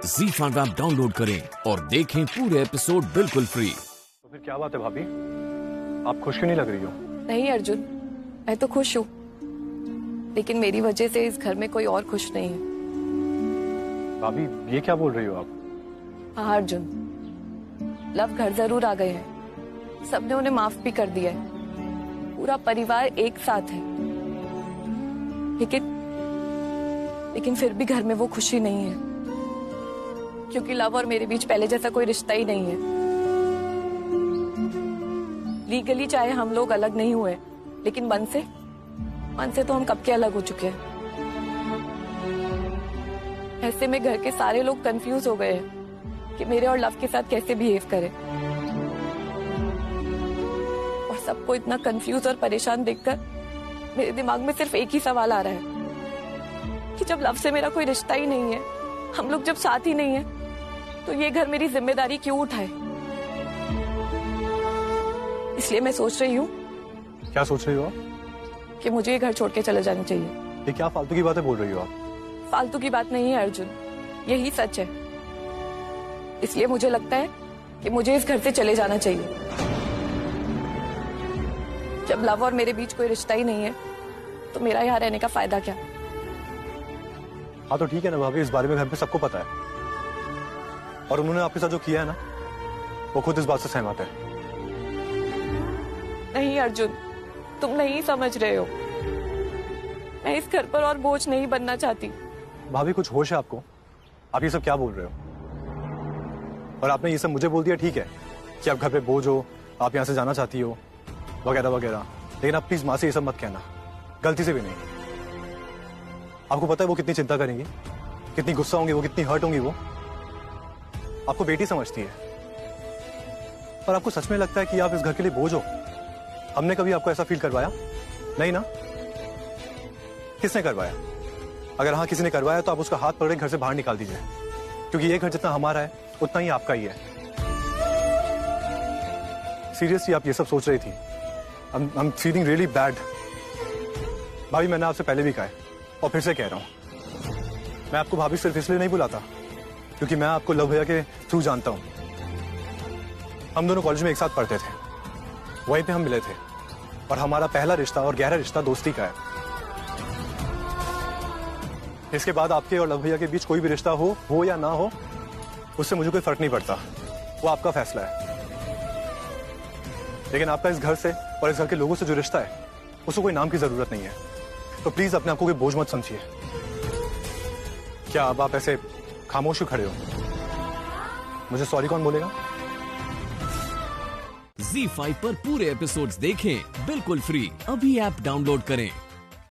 ZEE5 app download करें और देखें पूरे एपिसोड बिल्कुल फ्री। तो फिर क्या बात है भाभी, आप खुश क्यों नहीं लग रही हो? नहीं अर्जुन, मैं तो खुश हूँ, लेकिन मेरी वजह से इस घर में कोई और खुश नहीं है। भाभी ये क्या बोल रही हो आप? हाँ अर्जुन, लव घर जरूर आ गए हैं, सबने उन्हें माफ भी कर दिया है, पूरा परिवार एक साथ है, लेकिन फिर भी घर में वो खुशी नहीं है, क्योंकि लव और मेरे बीच पहले जैसा कोई रिश्ता ही नहीं है। लीगली चाहे हम लोग अलग नहीं हुए, लेकिन मन से तो हम कब के अलग हो चुके हैं। ऐसे में घर के सारे लोग कंफ्यूज हो गए हैं कि मेरे और लव के साथ कैसे बिहेव करें, और सबको इतना कंफ्यूज और परेशान देखकर मेरे दिमाग में सिर्फ एक ही सवाल आ रहा है कि जब लव से मेरा कोई रिश्ता ही नहीं है, हम लोग जब साथ ही नहीं है, तो ये घर मेरी जिम्मेदारी क्यों उठाए। इसलिए मैं सोच रही हूँ। क्या सोच रही हो आप? कि मुझे ये घर छोड़ के चले जाना चाहिए। ये क्या फालतू की बातें बोल रही हो आप? फालतू की बात नहीं है अर्जुन, यही सच है। इसलिए मुझे लगता है कि मुझे इस घर से चले जाना चाहिए। जब लव और मेरे बीच कोई रिश्ता ही नहीं है, तो मेरा यहाँ रहने का फायदा क्या? हाँ तो ठीक है ना भाभी, इस बारे में घर पे सबको पता है, और उन्होंने आपके साथ जो किया है ना, वो खुद इस बात से सहमत है। नहीं अर्जुन, तुम नहीं समझ रहे हो। मैं इस घर पर और बोझ नहीं बनना चाहती। भाभी कुछ होश है आपको? आप ये सब क्या बोल रहे हो? और आपने ये सब मुझे बोल दिया, ठीक है कि आप घर पे बोझ हो, आप यहाँ से जाना चाहती हो वगैरह वगैरह, लेकिन आप प्लीज माँ से ये सब मत कहना, गलती से भी नहीं। आपको पता है वो कितनी चिंता करेंगी, कितनी गुस्सा होंगी वो, कितनी हर्ट होंगी वो। आपको बेटी समझती है, पर आपको सच में लगता है कि आप इस घर के लिए बोझ हो? हमने कभी आपको ऐसा फील करवाया? नहीं ना? किसने करवाया? अगर हाँ किसी ने करवाया तो आप उसका हाथ पकड़ के घर से बाहर निकाल दीजिए, क्योंकि ये घर जितना हमारा है उतना ही आपका ही है। सीरियसली आप ये सब सोच रही थी? I'm feeling really bad। भाभी मैंने आपसे पहले भी कहा है और फिर से कह रहा हूं, मैं आपको भाभी सिर्फ इसलिए नहीं बुलाता क्योंकि मैं आपको लव भैया के थ्रू जानता हूं। हम दोनों कॉलेज में एक साथ पढ़ते थे, वहीं पे हम मिले थे, और हमारा पहला रिश्ता और गहरा रिश्ता दोस्ती का है। इसके बाद आपके और लव भैया के बीच कोई भी रिश्ता हो या ना हो, उससे मुझे कोई फर्क नहीं पड़ता, वो आपका फैसला है। लेकिन आपका इस घर से और इस घर के लोगों से जो रिश्ता है, उसको कोई नाम की जरूरत नहीं है। तो प्लीज अपने आपको कोई बोझ मत समझिए। क्या अब आप ऐसे खामोश क्यों खड़े हो? मुझे सॉरी कौन बोलेगा? ZEE5 पर पूरे एपिसोड्स देखें बिल्कुल फ्री। अभी ऐप डाउनलोड करें।